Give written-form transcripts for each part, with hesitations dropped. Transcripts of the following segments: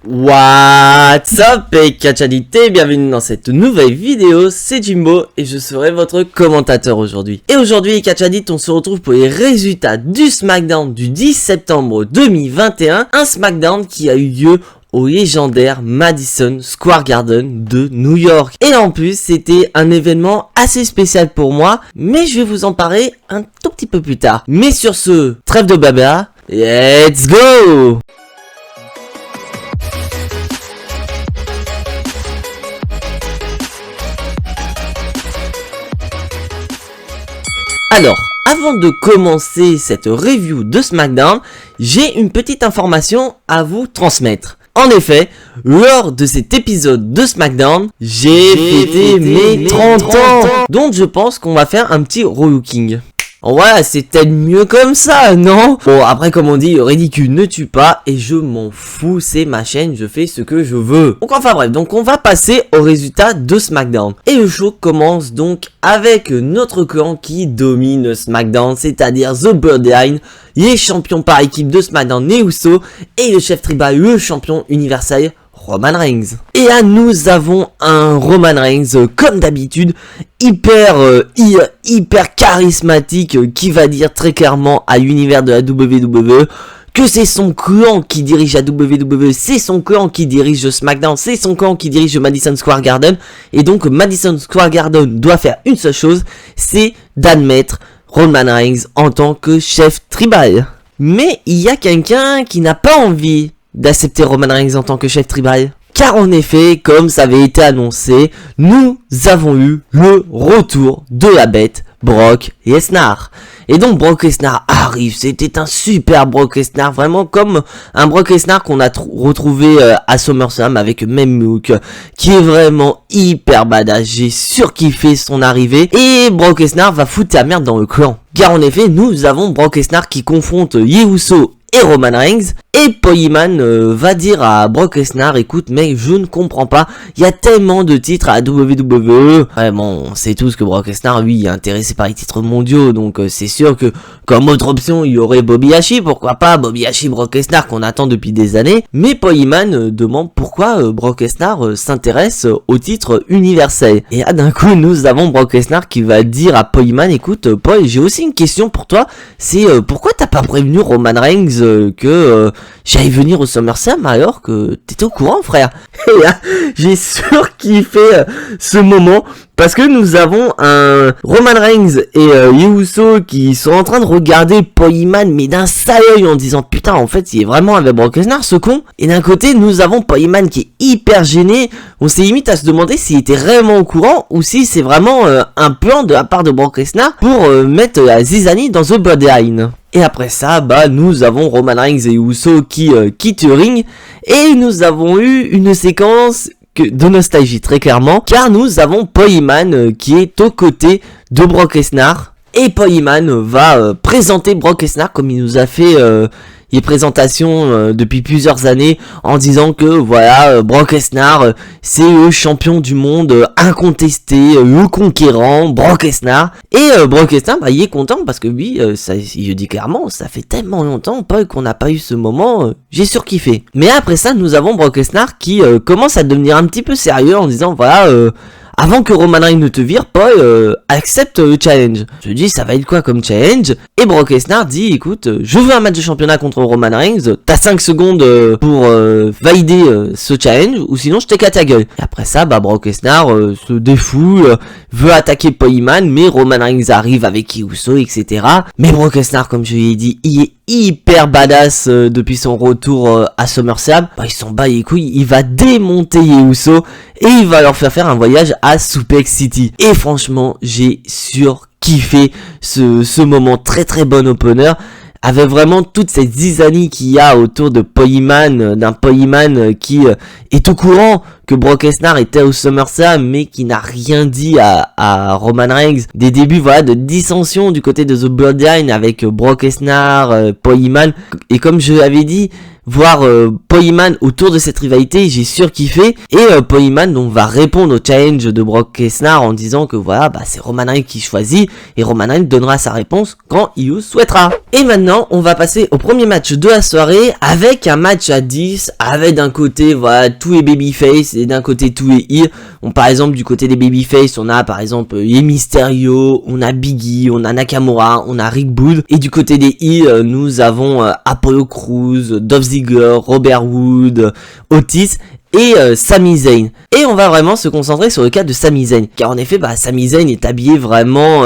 What's up et Catchadité, bienvenue dans cette nouvelle vidéo, c'est Jimbo et je serai votre commentateur aujourd'hui. Et aujourd'hui Catchadit, on se retrouve pour les résultats du SmackDown du 10 septembre 2021, un SmackDown qui a eu lieu au légendaire Madison Square Garden de New York. Et en plus, c'était un événement assez spécial pour moi, mais je vais vous en parler un tout petit peu plus tard. Mais sur ce, trêve de blabla, let's go! Alors, avant de commencer cette review de SmackDown, j'ai une petite information à vous transmettre. En effet, lors de cet épisode de SmackDown, j'ai fêté mes 30 ans. Donc je pense qu'on va faire un petit relooking. Ouais, c'est peut-être mieux comme ça, non? Bon, après, comme on dit, ridicule ne tue pas, et je m'en fous, c'est ma chaîne, je fais ce que je veux. Donc enfin bref, donc on va passer au résultat de SmackDown. Et le show commence donc avec notre clan qui domine SmackDown, c'est-à-dire The Bloodline, les champions par équipe de SmackDown, les Usos, et le chef tribal, le champion universel, Roman Reigns. Et là nous avons un Roman Reigns comme d'habitude hyper charismatique qui va dire très clairement à l'univers de la WWE que c'est son clan qui dirige la WWE, c'est son clan qui dirige SmackDown, c'est son clan qui dirige Madison Square Garden, et donc Madison Square Garden doit faire une seule chose, c'est d'admettre Roman Reigns en tant que chef tribal. Mais il y a quelqu'un qui n'a pas envie d'accepter Roman Reigns en tant que chef tribal. Car en effet, comme ça avait été annoncé, nous avons eu le retour de la bête Brock Lesnar. Et donc Brock Lesnar arrive, c'était un super Brock Lesnar, vraiment comme un Brock Lesnar qu'on a retrouvé à SummerSlam avec même look, qui est vraiment hyper badass, j'ai surkiffé son arrivée, et Brock Lesnar va foutre la merde dans le clan. Car en effet, nous avons Brock Lesnar qui confronte les Usos et Roman Reigns, et Paul Heyman va dire à Brock Lesnar, écoute mec, je ne comprends pas, il y a tellement de titres à la WWE. Ouais bon, on sait tous que Brock Lesnar, lui, est intéressé par les titres mondiaux, donc c'est sûr que comme autre option, il y aurait Bobby Lashley, pourquoi pas Bobby Lashley, Brock Lesnar, qu'on attend depuis des années. Mais Paul Heyman demande pourquoi Brock Lesnar s'intéresse au titre universel. Et là d'un coup, nous avons Brock Lesnar qui va dire à Paul Heyman, écoute Paul, j'ai aussi une question pour toi, c'est pourquoi t'as pas prévenu Roman Reigns que j'allais venir au SummerSlam alors que t'étais au courant, frère. Et là, j'ai surkiffé ce moment parce que nous avons un Roman Reigns et les Usos qui sont en train de regarder Paul Heyman mais d'un sale œil en disant putain en fait il est vraiment avec Brock Lesnar ce con. Et d'un côté nous avons Paul Heyman qui est hyper gêné. On s'est limite à se demander s'il était réellement au courant ou si c'est vraiment un plan de la part de Brock Lesnar pour mettre la zizanie dans The Bloodline. Et après ça, bah nous avons Roman Reigns et Usos qui quittent le ring, et nous avons eu une séquence de nostalgie très clairement, car nous avons Paul Heyman qui est aux côtés de Brock Lesnar, et Paul Heyman va présenter Brock Lesnar comme il nous a fait les présentations depuis plusieurs années en disant que voilà Brock Lesnar c'est le champion du monde incontesté, le conquérant Brock Lesnar, et Brock Lesnar bah il est content parce que lui ça, il dit clairement ça fait tellement longtemps Paul qu'on n'a pas eu ce moment, j'ai surkiffé. Mais après ça nous avons Brock Lesnar qui commence à devenir un petit peu sérieux en disant voilà avant que Roman Reigns ne te vire, Paul accepte le challenge. Je dis ça va être quoi comme challenge? Et Brock Lesnar dit écoute, je veux un match de championnat contre Roman Reigns, t'as 5 secondes pour valider ce challenge ou sinon je t'éclate ta gueule. Et après ça, bah Brock Lesnar se défoule, veut attaquer Paul Heyman, mais Roman Reigns arrive avec Usos, etc. Mais Brock Lesnar, comme je l'ai dit, il est hyper badass depuis son retour à SummerSlam. Bah, il s'en bat les couilles, il va démonter les Usos et il va leur faire un voyage à Suplex City. Et franchement, j'ai surkiffé ce moment, très très bon opener. Avec vraiment toute cette zizanie qu'il y a autour de Paul Heyman, d'un Paul Heyman qui est au courant que Brock Lesnar était au SummerSlam mais qui n'a rien dit à Roman Reigns. Des débuts voilà de dissension du côté de The Bloodline avec Brock Lesnar, Paul Heyman, et comme je l'avais dit, voir Poiman autour de cette rivalité, j'ai surkiffé. Et Poiman donc va répondre au challenge de Brock Lesnar en disant que voilà, bah c'est Roman Reigns qui choisit et Roman Reigns donnera sa réponse quand il le souhaitera. Et maintenant, on va passer au premier match de la soirée avec un match à 10 avec d'un côté voilà tous les babyface et d'un côté tous les heel. Par exemple du côté des babyface, on a par exemple les Mysterio, on a Biggie, on a Nakamura, on a Rick Booth. Et du côté des heel, nous avons Apollo Crews, Dolph Ziggler, Robert Wood, Otis et Sami Zayn. Et on va vraiment se concentrer sur le cas de Sami Zayn, car en effet Sami Zayn est habillé vraiment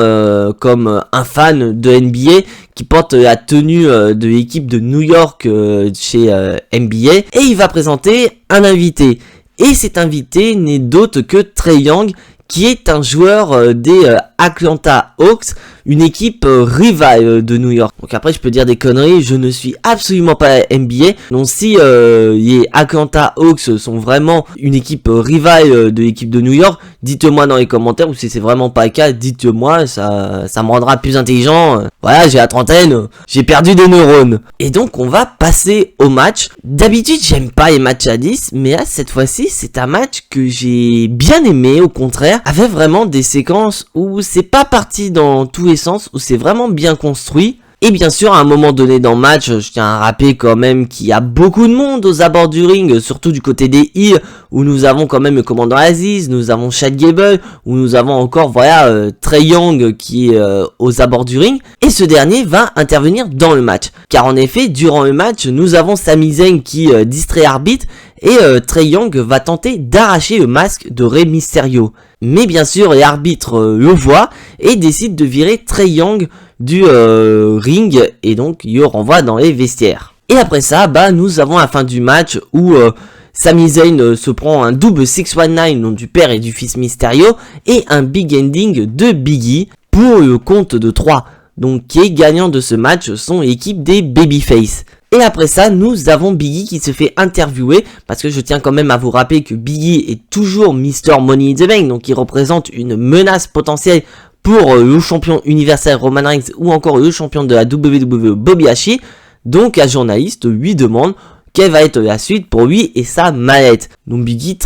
comme un fan de NBA qui porte la tenue de l'équipe de New York chez NBA, et il va présenter un invité. Et cet invité n'est d'autre que Trae Young, qui est un joueur des Atlanta Hawks, une équipe rivale de New York. Donc après je peux dire des conneries, je ne suis absolument pas NBA. Donc si les Atlanta Hawks sont vraiment une équipe rivale de l'équipe de New York, dites-moi dans les commentaires, ou si c'est vraiment pas le cas, dites-moi, ça me rendra plus intelligent. Voilà, j'ai la trentaine, j'ai perdu des neurones. Et donc on va passer au match. D'habitude j'aime pas les matchs à 10, mais là cette fois-ci c'est un match que j'ai bien aimé, au contraire, avec vraiment des séquences où c'est pas parti dans tous les sens, où c'est vraiment bien construit. Et bien sûr, à un moment donné dans le match, je tiens à rappeler quand même qu'il y a beaucoup de monde aux abords du ring, surtout du côté des heels, où nous avons quand même le commandant Aziz, nous avons Chad Gable, où nous avons encore, voilà, Trae Young qui est aux abords du ring. Et ce dernier va intervenir dans le match. Car en effet, durant le match, nous avons Sami Zayn qui distrait arbitre, et Trae Young va tenter d'arracher le masque de Rey Mysterio. Mais bien sûr, l'arbitre le voit et décide de virer Trae Young du ring, et donc il le renvoie dans les vestiaires. Et après ça, nous avons la fin du match où Sami Zayn se prend un double 619 donc du père et du fils Mysterio, et un big ending de Biggie pour le compte de 3. Donc qui est gagnant de ce match sont l'équipe des Babyface. Et après ça, nous avons Biggie qui se fait interviewer, parce que je tiens quand même à vous rappeler que Biggie est toujours Mr. Money in the Bank, donc il représente une menace potentielle pour le champion universel Roman Reigns ou encore le champion de la WWE Bobby Lashley. Donc un journaliste lui demande quelle va être la suite pour lui et sa mallette. Donc Biggie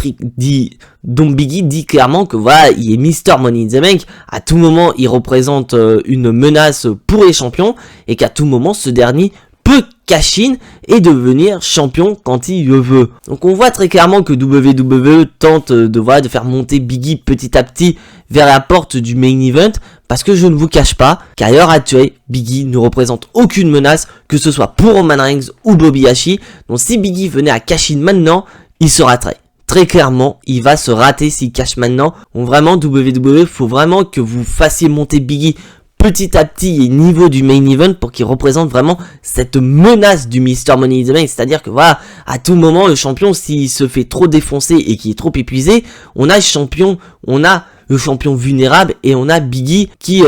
dit clairement que voilà, il est Mr. Money in the Bank, à tout moment il représente une menace pour les champions, et qu'à tout moment ce dernier peut cash-in et devenir champion quand il le veut. Donc on voit très clairement que WWE tente de faire monter Biggie petit à petit vers la porte du main event, parce que je ne vous cache pas qu'à l'heure actuelle, Biggie ne représente aucune menace, que ce soit pour Roman Reigns ou Bobby Lashley. Donc si Biggie venait à cash-in maintenant, il se raterait. Très clairement, il va se rater s'il cash maintenant. Donc vraiment, WWE, faut vraiment que vous fassiez monter Biggie petit à petit au niveau du main event pour qu'il représente vraiment cette menace du Mr. Money in the Bank. C'est-à-dire que voilà, à tout moment, le champion, s'il se fait trop défoncer et qu'il est trop épuisé, on a le champion vulnérable, et on a Biggie qui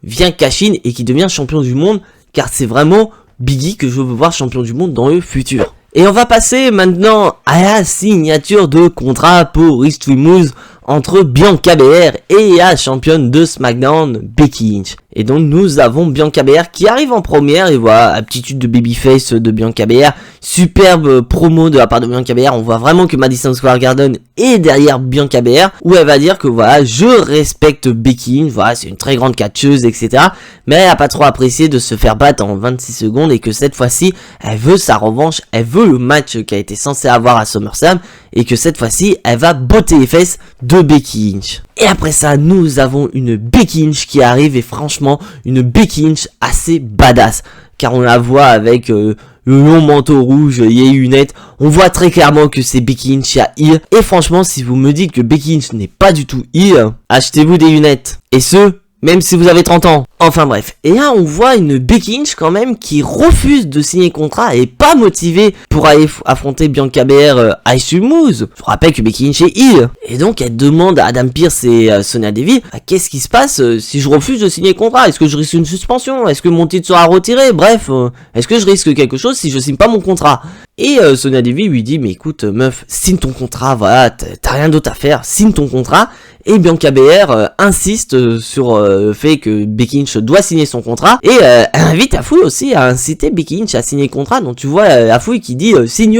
vient cash-in et qui devient champion du monde, car c'est vraiment Biggie que je veux voir champion du monde dans le futur. Et on va passer maintenant à la signature de contrat pour History Moves entre Bianca Belair et la championne de SmackDown, Becky Lynch. Et donc nous avons Bianca Belair qui arrive en première, et voilà, aptitude de babyface de Bianca Belair, superbe promo de la part de Bianca Belair. On voit vraiment que Madison Square Garden est derrière Bianca Belair, où elle va dire que voilà, je respecte Becky Lynch, voilà, c'est une très grande catcheuse, etc. Mais elle a pas trop apprécié de se faire battre en 26 secondes, et que cette fois-ci, elle veut sa revanche, elle veut le match qu'elle était censée avoir à SummerSlam, et que cette fois-ci, elle va botter les fesses de Becky Lynch. Et après ça, nous avons une Becky Lynch qui arrive, et franchement, une Becky Lynch assez badass, car on la voit avec le long manteau rouge et les lunettes. On voit très clairement que c'est Becky Lynch à heel. Et franchement, si vous me dites que Becky Lynch n'est pas du tout heel, achetez-vous des lunettes. Et même si vous avez 30 ans. Enfin bref. Et là, on voit une Becky Lynch quand même qui refuse de signer contrat et pas motivée pour aller affronter Bianca Belair à Extreme Moves. Je vous rappelle que Becky Lynch est heel. Et donc, elle demande à Adam Pearce et Sonya Deville, qu'est-ce qui se passe si je refuse de signer contrat? Est-ce que je risque une suspension? Est-ce que mon titre sera retiré? Bref, est-ce que je risque quelque chose si je signe pas mon contrat? Et Sonya Deville lui dit, mais écoute meuf, signe ton contrat, voilà, t'as rien d'autre à faire, signe ton contrat. Et Bianca Belair insiste sur le fait que Becky Lynch Lynch doit signer son contrat et invite Afouille aussi à inciter Becky Lynch à signer le contrat. Donc tu vois Afouille qui dit signe.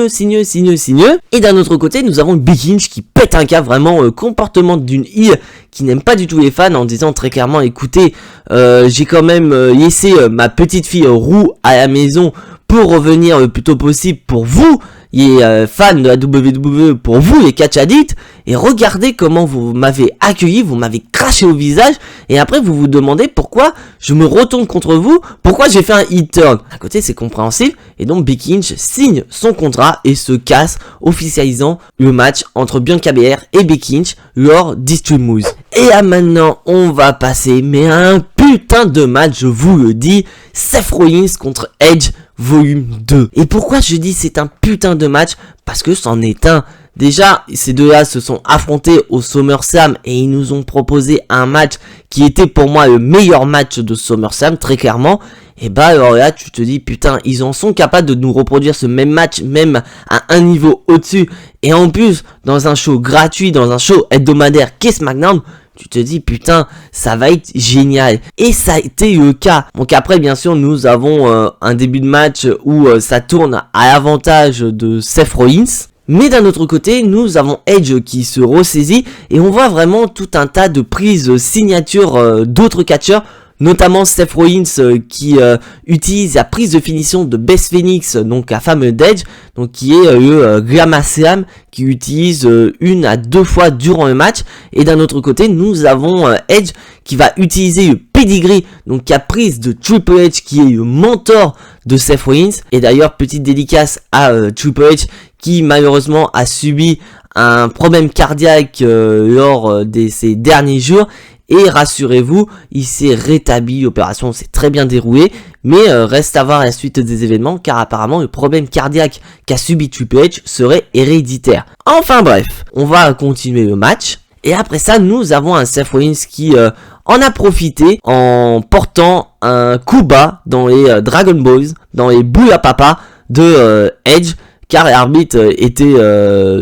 Et d'un autre côté, nous avons Becky Lynch qui pète un câble, vraiment comportement d'une heel qui n'aime pas du tout les fans, en disant très clairement, écoutez, j'ai quand même laissé ma petite fille Roux à la maison pour revenir le plus tôt possible pour vous, les fans de la WWE, pour vous les catch addicts, et regardez comment vous m'avez accueilli, vous m'avez craché au visage, et après vous vous demandez pourquoi je me retourne contre vous, pourquoi j'ai fait un heel turn. À côté c'est compréhensible, et donc Becky Lynch signe son contrat et se casse, officialisant le match entre Bianca Belair et Becky Lynch lors d'Extreme Rules. Et là maintenant on va passer, mais à un putain de match, je vous le dis, Seth Rollins contre Edge volume 2. Et pourquoi je dis c'est un putain de match? Parce que c'en est un. Déjà, ces deux-là se sont affrontés au SummerSlam et ils nous ont proposé un match qui était pour moi le meilleur match de SummerSlam, très clairement. Et bah alors là, tu te dis putain, ils en sont capables de nous reproduire ce même match, même à un niveau au-dessus. Et en plus, dans un show gratuit, dans un show hebdomadaire qu'est SmackDown, tu te dis putain, ça va être génial. Et ça a été le cas. Donc après bien sûr nous avons un début de match où ça tourne à l'avantage de Seth Rollins. Mais d'un autre côté, nous avons Edge qui se ressaisit et on voit vraiment tout un tas de prises signature d'autres catcheurs. Notamment Seth Rollins qui utilise la prise de finition de Beth Phoenix, donc la femme d'Edge, donc qui est le Gamma Slam, qui utilise 1 à 2 fois durant le match. Et d'un autre côté, nous avons Edge qui va utiliser le pedigree, donc la prise de Triple H qui est le mentor de Seth Rollins. Et d'ailleurs, petite dédicace à Triple H qui malheureusement a subi un problème cardiaque lors de ces derniers jours. Et rassurez-vous, il s'est rétabli, l'opération s'est très bien déroulée, mais reste à voir la suite des événements, car apparemment le problème cardiaque qu'a subi Triple H serait héréditaire. Enfin bref, on va continuer le match, et après ça, nous avons un Seth Rollins qui en a profité en portant un coup bas dans les Dragon Balls, dans les Booyah Papa de Edge, car l'arbitre était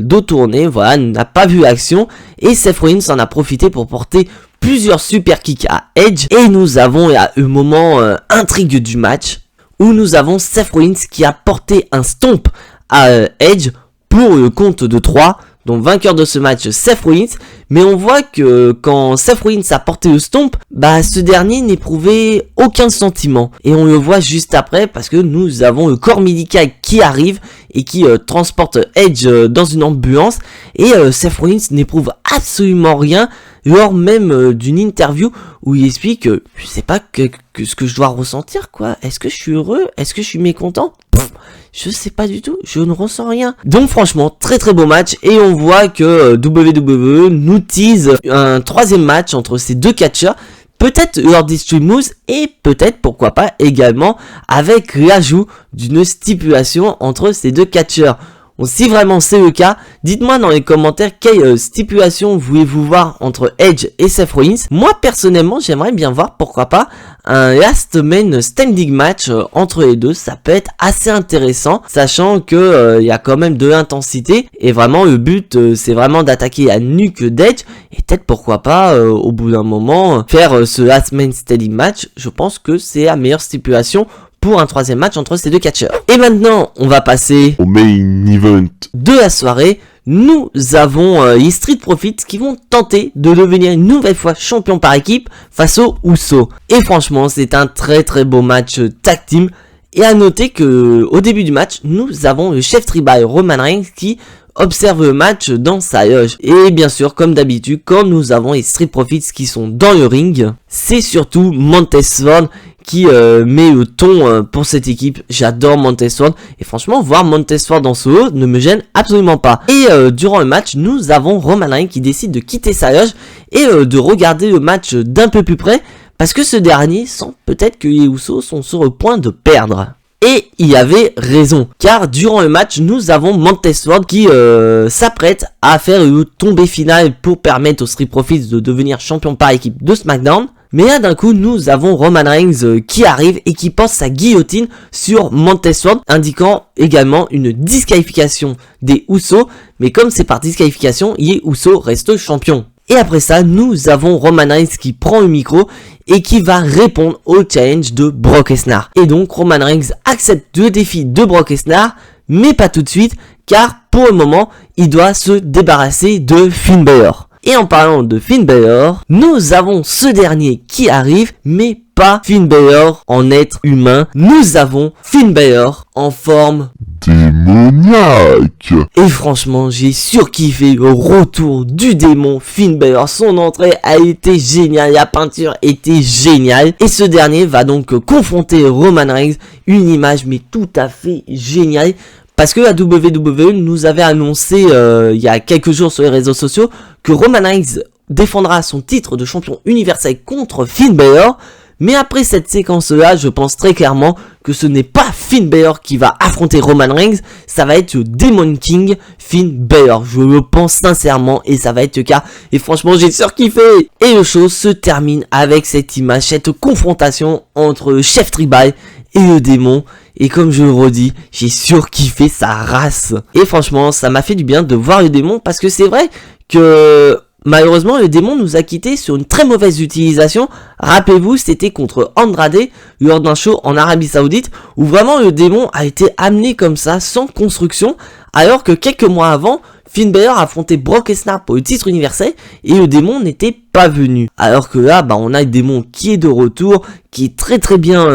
dos tourné, voilà, n'a pas vu l'action, et Seth Rollins en a profité pour porter plusieurs super kicks à Edge. Et nous avons à un moment intrigue du match où nous avons Seth Rollins qui a porté un stomp à Edge pour le compte de 3. Donc vainqueur de ce match Seth Rollins. Mais on voit que quand Seth Rollins a porté le stomp, bah ce dernier n'éprouvait aucun sentiment. Et on le voit juste après parce que nous avons le corps médical qui arrive et qui transporte Edge dans une ambulance. Et Seth Rollins n'éprouve absolument rien lors même d'une interview où il explique je sais pas ce que je dois ressentir quoi. Est-ce que je suis heureux? Est-ce que je suis mécontent? Je sais pas du tout, je ne ressens rien. Donc franchement, très très beau match. Et on voit que WWE nous tease un troisième match entre ces deux catcheurs. Peut-être lors d'Extreme Rules et peut-être pourquoi pas également avec l'ajout d'une stipulation entre ces deux catcheurs. Bon, si vraiment c'est le cas, dites-moi dans les commentaires quelle stipulation voulez-vous voir entre Edge et Seth Rollins. Moi personnellement j'aimerais bien voir pourquoi pas un last man standing match entre les deux. Ça peut être assez intéressant, sachant que y a quand même de l'intensité et vraiment le but c'est vraiment d'attaquer la nuque d'Edge et peut-être pourquoi pas au bout d'un moment faire ce last man standing match. Je pense que c'est la meilleure stipulation pour un troisième match entre ces deux catcheurs. Et maintenant, on va passer au main event de la soirée. Nous avons les Street Profits qui vont tenter de devenir une nouvelle fois champion par équipe face aux Usos. Et franchement, c'est un très très beau match tag team. Et à noter que au début du match, nous avons le chef tribal Roman Reigns qui observe le match dans sa loge. Et bien sûr, comme d'habitude, quand nous avons les Street Profits qui sont dans le ring, c'est surtout Montez Ford qui met le ton pour cette équipe. J'adore Montez Ford et franchement voir Montez Ford en solo ne me gêne absolument pas. Et durant le match nous avons Roman Reigns qui décide de quitter sa loge et de regarder le match d'un peu plus près parce que ce dernier sent peut-être que les Usos sont sur le point de perdre. Et il avait raison, car durant le match, nous avons Montez Ford qui s'apprête à faire le tombé final pour permettre aux Street Profits de devenir champion par équipe de SmackDown. Mais là d'un coup nous avons Roman Reigns qui arrive et qui pose sa guillotine sur Montez Ford, indiquant également une disqualification des Usos. Mais comme c'est par disqualification, les Usos restent champions. Et après ça, nous avons Roman Reigns qui prend le micro et qui va répondre au challenge de Brock Lesnar. Et donc Roman Reigns accepte le défi de Brock Lesnar, mais pas tout de suite, car pour le moment, il doit se débarrasser de Finn Balor. Et en parlant de Finn Balor, nous avons ce dernier qui arrive, mais pas Finn Balor en être humain. Nous avons Finn Balor en forme démoniaque. Et franchement, j'ai surkiffé le retour du démon Finn Balor. Son entrée a été géniale, la peinture était géniale. Et ce dernier va donc confronter Roman Reigns, une image mais tout à fait géniale. Parce que la WWE nous avait annoncé il y a quelques jours sur les réseaux sociaux que Roman Reigns défendra son titre de champion universel contre Finn Balor. Mais après cette séquence-là, je pense très clairement que ce n'est pas Finn Balor qui va affronter Roman Reigns, ça va être le Demon King Finn Balor. Je le pense sincèrement et ça va être le cas. Et franchement, j'ai surkiffé. Et le show se termine avec cette image, cette confrontation entre le chef tribal et le démon. Et comme je le redis, j'ai surkiffé sa race. Et franchement, ça m'a fait du bien de voir le démon parce que c'est vrai que malheureusement, le démon nous a quittés sur une très mauvaise utilisation. Rappelez-vous, c'était contre Andrade lors d'un show en Arabie Saoudite où vraiment le démon a été amené comme ça, sans construction, alors que quelques mois avant, Finn Balor affrontait Brock Lesnar pour le titre universel et le démon n'était pas venu. Alors que là, on a le démon qui est de retour, qui est très bien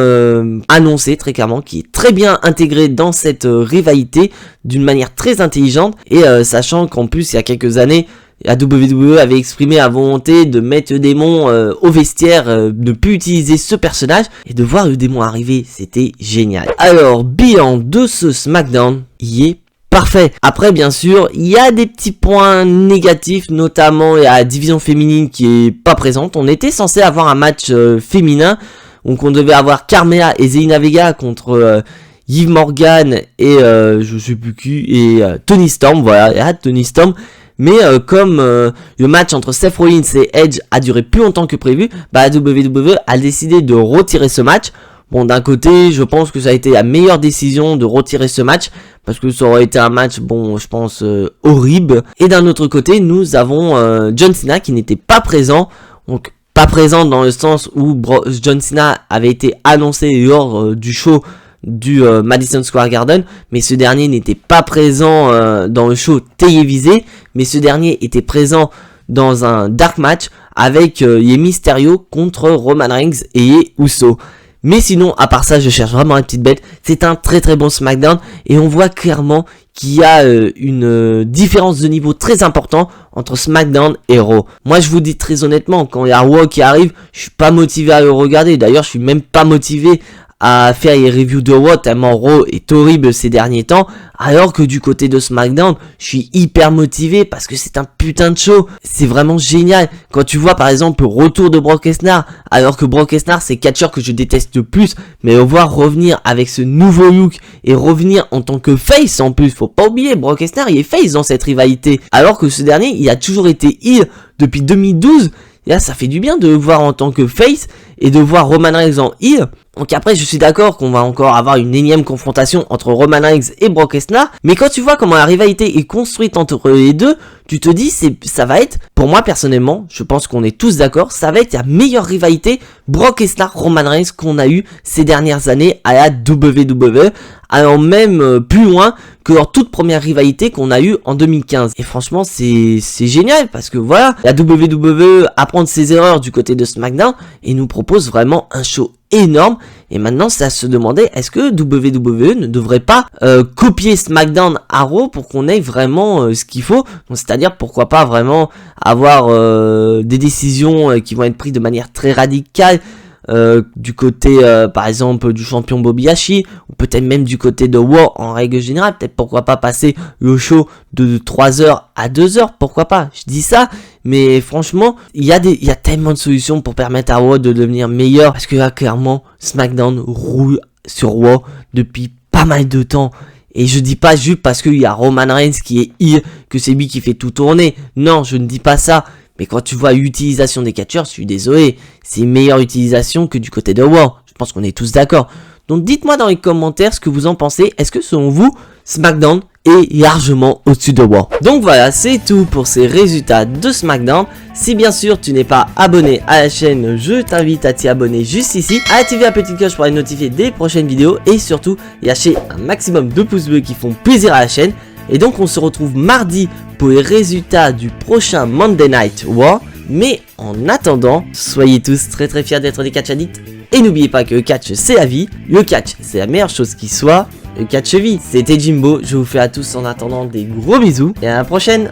annoncé, très clairement, qui est très bien intégré dans cette rivalité d'une manière très intelligente. Et sachant qu'en plus, il y a quelques années, la WWE avait exprimé la volonté de mettre le démon au vestiaire, de plus utiliser ce personnage, et de voir le démon arriver, c'était génial. Alors, bilan de ce SmackDown, il est parfait. Après, bien sûr, il y a des petits points négatifs, notamment la division féminine qui est pas présente. On était censé avoir un match féminin, donc on devait avoir Carmella et Zelina Vega contre Liv Morgan et je sais plus qui, et Toni Storm, voilà, Toni Storm. Mais comme le match entre Seth Rollins et Edge a duré plus longtemps que prévu, la WWE a décidé de retirer ce match. Bon, d'un côté, je pense que ça a été la meilleure décision de retirer ce match, parce que ça aurait été un match, je pense, horrible. Et d'un autre côté, nous avons John Cena qui n'était pas présent, donc pas présent dans le sens où John Cena avait été annoncé lors du show du Madison Square Garden, mais ce dernier n'était pas présent dans le show télévisé, mais ce dernier était présent dans un dark match avec les Mysterio contre Roman Reigns et les Usos. Mais sinon, à part ça, je cherche vraiment une petite bête. C'est un très bon SmackDown et on voit clairement qu'il y a une différence de niveau très importante entre SmackDown et Raw. Moi, je vous dis très honnêtement, quand il y a Raw qui arrive, je suis pas motivé à le regarder. D'ailleurs, je suis même pas motivé à faire les reviews de Raw, tellement Raw est horrible ces derniers temps, alors que du côté de SmackDown, je suis hyper motivé parce que c'est un putain de show, c'est vraiment génial. Quand tu vois par exemple le retour de Brock Lesnar, alors que Brock Lesnar c'est catcheur que je déteste le plus, mais le voir revenir avec ce nouveau look et revenir en tant que face en plus, faut pas oublier, Brock Lesnar il est face dans cette rivalité, alors que ce dernier il a toujours été heel depuis 2012. Et là, ça fait du bien de le voir en tant que face et de voir Roman Reigns en heel. Donc après, je suis d'accord qu'on va encore avoir une énième confrontation entre Roman Reigns et Brock Lesnar. Mais quand tu vois comment la rivalité est construite entre les deux, tu te dis, ça va être, pour moi personnellement, je pense qu'on est tous d'accord, ça va être la meilleure rivalité Brock Lesnar-Roman Reigns qu'on a eu ces dernières années à la WWE. Allant même plus loin que leur toute première rivalité qu'on a eue en 2015. Et franchement, c'est génial parce que voilà, la WWE apprend de ses erreurs du côté de SmackDown et nous propose vraiment un show énorme. Et maintenant, c'est à se demander, est-ce que WWE ne devrait pas copier SmackDown à Raw pour qu'on ait vraiment ce qu'il faut? C'est-à-dire, pourquoi pas vraiment avoir des décisions qui vont être prises de manière très radicale, du côté par exemple du champion Bobby Lashley, ou peut-être même du côté de Raw en règle générale. Peut-être pourquoi pas passer le show de 3 heures à 2 heures, pourquoi pas, je dis ça, mais franchement il y a tellement de solutions pour permettre à Raw de devenir meilleur, parce que là clairement SmackDown roule sur Raw depuis pas mal de temps. Et je dis pas juste parce qu'il y a Roman Reigns qui est heel que c'est lui qui fait tout tourner, non, je ne dis pas ça. Mais quand tu vois l'utilisation des catcheurs, je suis désolé, c'est une meilleure utilisation que du côté de Raw. Je pense qu'on est tous d'accord. Donc dites-moi dans les commentaires ce que vous en pensez. Est-ce que selon vous, SmackDown est largement au-dessus de Raw. Donc voilà, c'est tout pour ces résultats de SmackDown. Si bien sûr tu n'es pas abonné à la chaîne, je t'invite à t'y abonner juste ici, à activer la petite cloche pour être notifié des prochaines vidéos et surtout lâcher un maximum de pouces bleus qui font plaisir à la chaîne. Et donc on se retrouve mardi pour les résultats du prochain Monday Night Raw. Mais en attendant, soyez tous très fiers d'être des catch addicts. Et n'oubliez pas que le catch c'est la vie, le catch c'est la meilleure chose qui soit, le catch vie. C'était Jimbo, je vous fais à tous en attendant des gros bisous et à la prochaine.